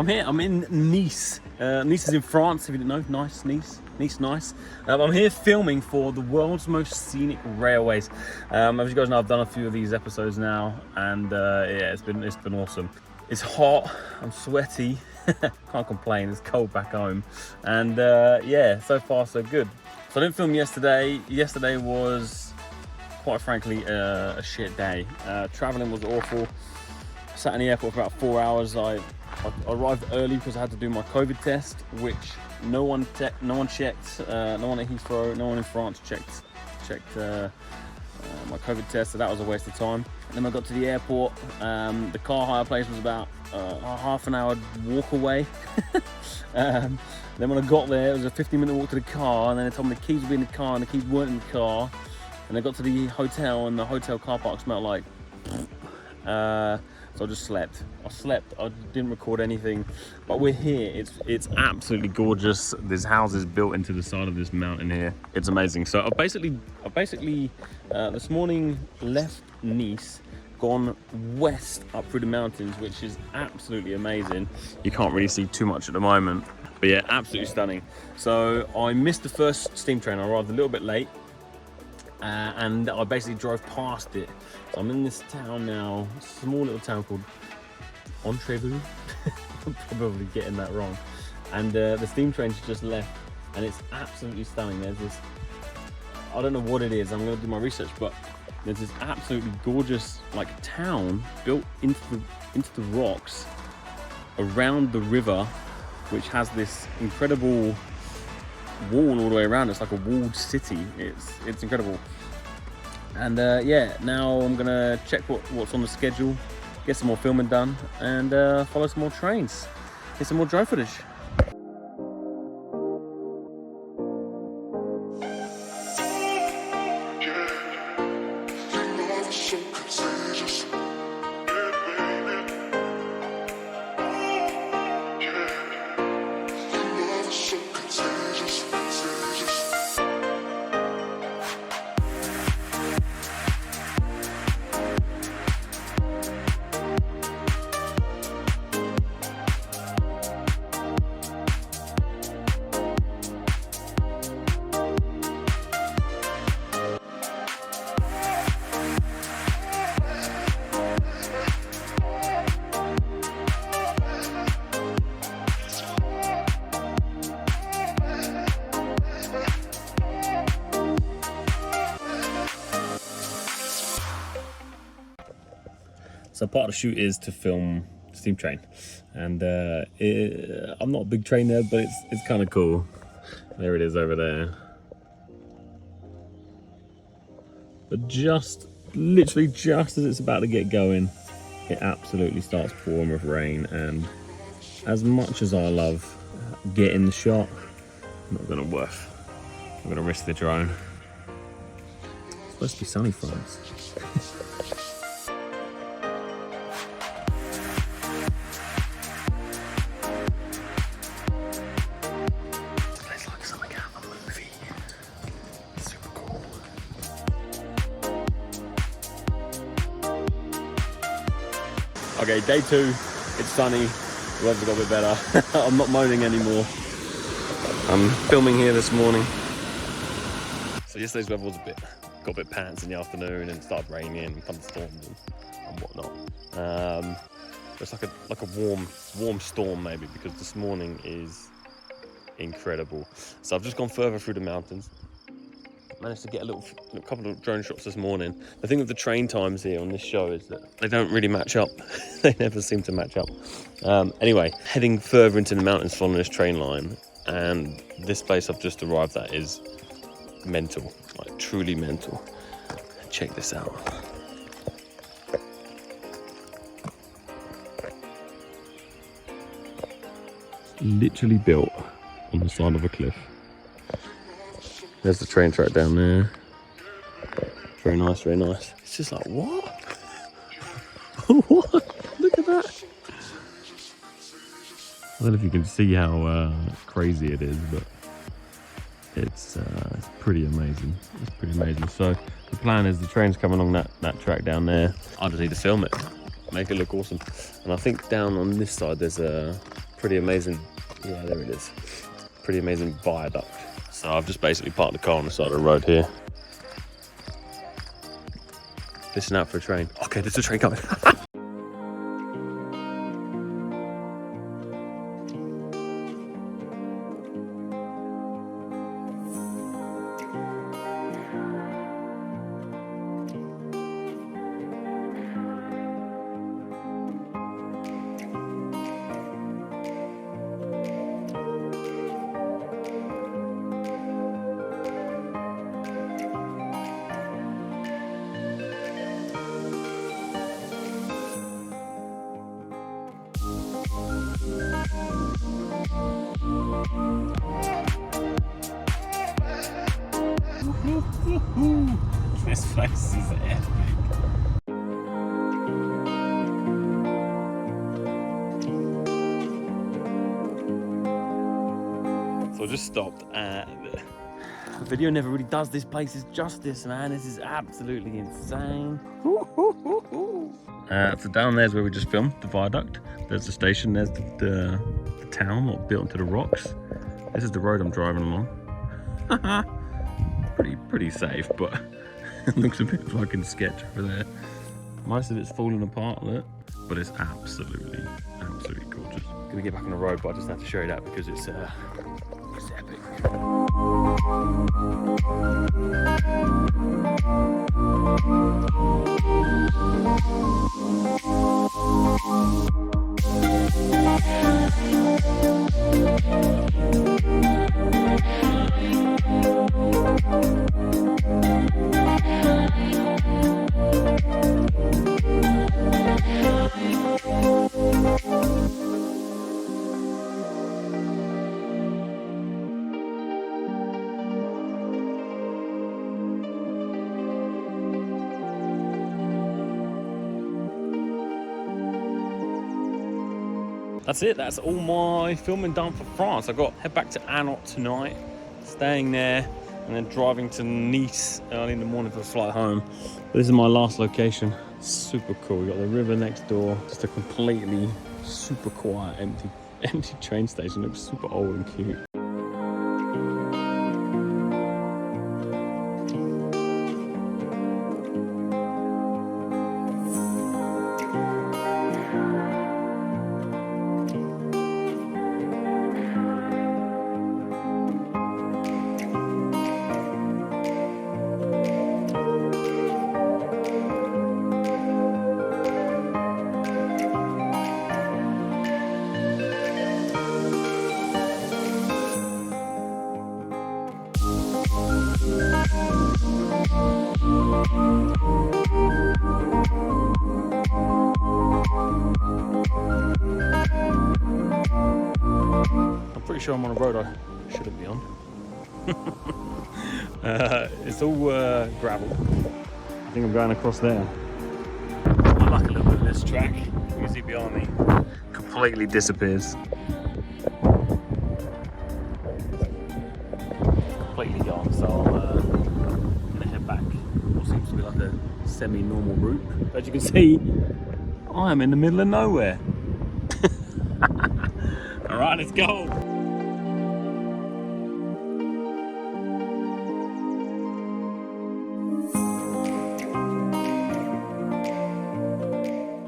I'm here. I'm in Nice. Nice is in France, if you didn't know. Nice, Nice. Nice. I'm here filming for the world's most scenic railways. As you guys know, I've done a few of these episodes now, and yeah, it's been awesome. It's hot. I'm sweaty. Can't complain. It's cold back home, and yeah, so far so good. So I didn't film yesterday. Yesterday was, quite frankly, a shit day. Traveling was awful. Sat in the airport for about 4 hours. I arrived early because I had to do my COVID test, which no one checked. No one at Heathrow, no one in France checked my COVID test, so that was a waste of time. And then I got to the airport. The car hire place was about a half an hour walk away. Then when I got there, it was a 15-minute walk to the car, and then they told me the keys would be in the car, and the keys weren't in the car. And I got to the hotel, and the hotel car park smelled like. So I just slept. I didn't record anything, but we're here. It's absolutely gorgeous. This house is built into the side of this mountain here. It's amazing. So I basically this morning left Nice, gone west up through the mountains, which is absolutely amazing. You can't really see too much at the moment, but yeah, absolutely stunning. So I missed the first steam train. I arrived a little bit late. And I basically drove past it. So I'm in this town now, small little town called Enquires. I'm probably getting that wrong. And the steam train's just left, and it's absolutely stunning. There's this, I don't know what it is, I'm gonna do my research, but there's this absolutely gorgeous like town built into the rocks around the river, which has this incredible wall all the way around. It's like a walled city. It's incredible. And yeah, now I'm gonna check what's on the schedule, get some more filming done, and follow some more trains, get some more drone footage. So part of the shoot is to film steam train, and I'm not a big train nerd, but it's kind of cool. There it is over there. But literally just as it's about to get going, it absolutely starts pouring with rain. And as much as I love getting the shot, I'm not gonna risk the drone. It's supposed to be sunny for us. Okay, day 2, it's sunny, the weather's got a bit better. I'm not moaning anymore. I'm filming here this morning. So yesterday's weather was got a bit pants in the afternoon, and it started raining and thunderstorms and whatnot. It's like a warm storm maybe, because this morning is incredible. So I've just gone further through the mountains. Managed to get a couple of drone shots this morning. The thing with the train times here on this show is that they don't really match up. They never seem to match up. Anyway, heading further into the mountains following this train line, and this place I've just arrived at is mental, like truly mental. Check this out. It's literally built on the side of a cliff. There's the train track down there. Very nice, very nice. It's just like, what? What? Look at that. I don't know if you can see how crazy it is, but it's pretty amazing. It's pretty amazing. So the plan is the train's coming along that track down there. I just need to film it, make it look awesome. And I think down on this side there's a pretty amazing. Yeah, there it is. Pretty amazing viaduct. So I've just basically parked the car on the side of the road here. Listen out for a train. Okay, there's a train coming. This place is epic. So I just stopped and the video never really does this place's justice, man. This is absolutely insane. So down there's where we just filmed, the viaduct. There's the station, there's the town built into the rocks. This is the road I'm driving along. Pretty safe, but it looks a bit fucking sketch over there. Most of it's falling apart, look, but it's absolutely gorgeous. Gonna get back on the road, but I just have to show you that because it's epic. That's it, that's all my filming done for France. I've got to head back to Anot tonight, staying there, and then driving to Nice early in the morning for a flight home. This is my last location. Super cool. We got the river next door, just a completely super quiet, empty train station. It looks super old and cute. Pretty sure I'm on a road I shouldn't be on. It's all gravel. I think I'm going across there. I like a little bit of this track. You can see behind me. Completely disappears. Completely gone. So I'm gonna head back. What seems to be like a semi-normal route. As you can see, I am in the middle of nowhere. All right, let's go.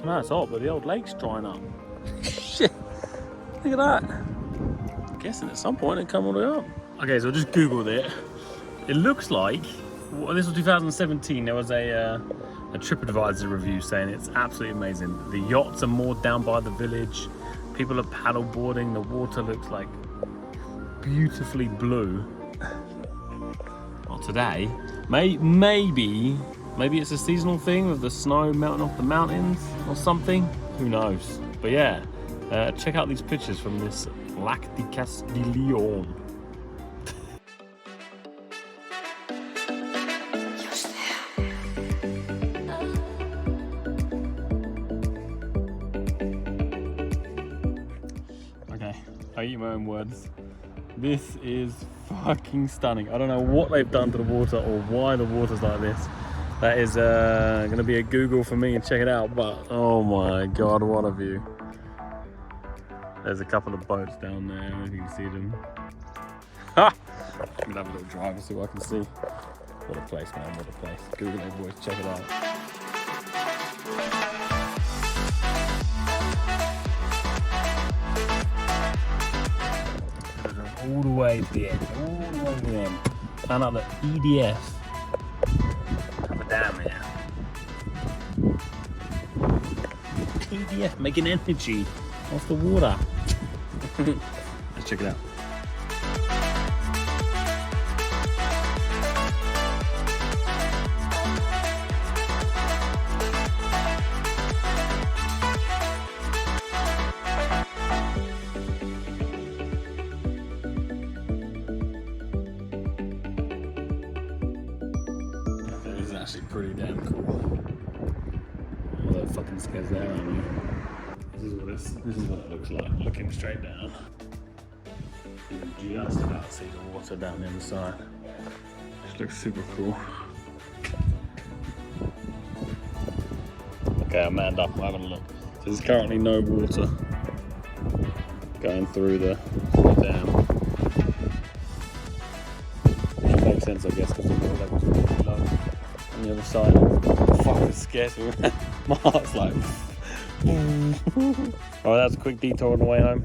No, it's hot, but the old lake's drying up. Shit, look at that. I'm guessing at some point it'll come all the way up. Okay, so I just Googled it. It looks like, well, this was 2017, there was a TripAdvisor review saying it's absolutely amazing. The yachts are moored down by the village. People are paddle boarding. The water looks like beautifully blue. Well, today, maybe it's a seasonal thing with the snow melting off the mountains or something. Who knows? But yeah, check out these pictures from this Lac de Castillon. Okay, I eat my own words. This is fucking stunning. I don't know what they've done to the water or why the water's like this. That is going to be a Google for me and check it out, but oh my god, what a view. There's a couple of boats down there, I don't know if you can see them. Ha! I'm gonna have a little drive and see what I can see. What a place, man, what a place. Google it, boys, check it out. All the way to the end, all the way to the end. Found out that EDF have a dam here. EDF making energy off the water. Let's check it out. It's actually pretty damn cool. All that fucking scares there around me. This is what it looks like, looking straight down. You can just about see the water down the other side. Just looks super cool. Okay, I'm manned up, I'm having a look. So there's currently no water going through the dam. Which makes sense, I guess, because the water levels are really low. On the other side, fuck, it scares me. My heart's like... Alright, that's a quick detour on the way home.